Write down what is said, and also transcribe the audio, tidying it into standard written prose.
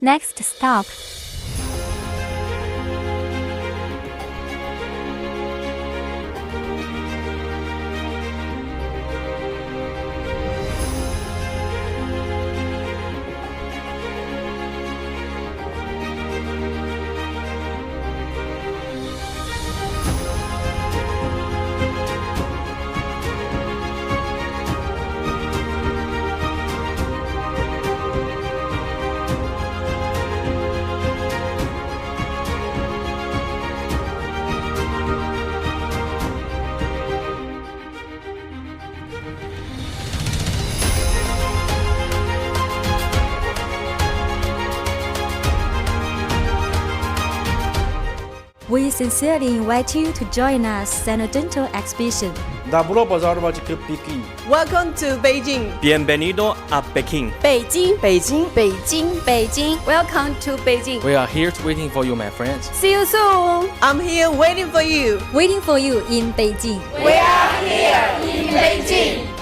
Next stop. We sincerely invite you to join us Sino Dental exhibition. Добро пожаловать к Пекину. Welcome to Beijing. Bienvenido a Peking. Beijing, Beijing, Beijing, Beijing, welcome to Beijing. We are here waiting for you, my friends. See you soon. I'm here waiting for you. Waiting for you in Beijing. We are here in Beijing.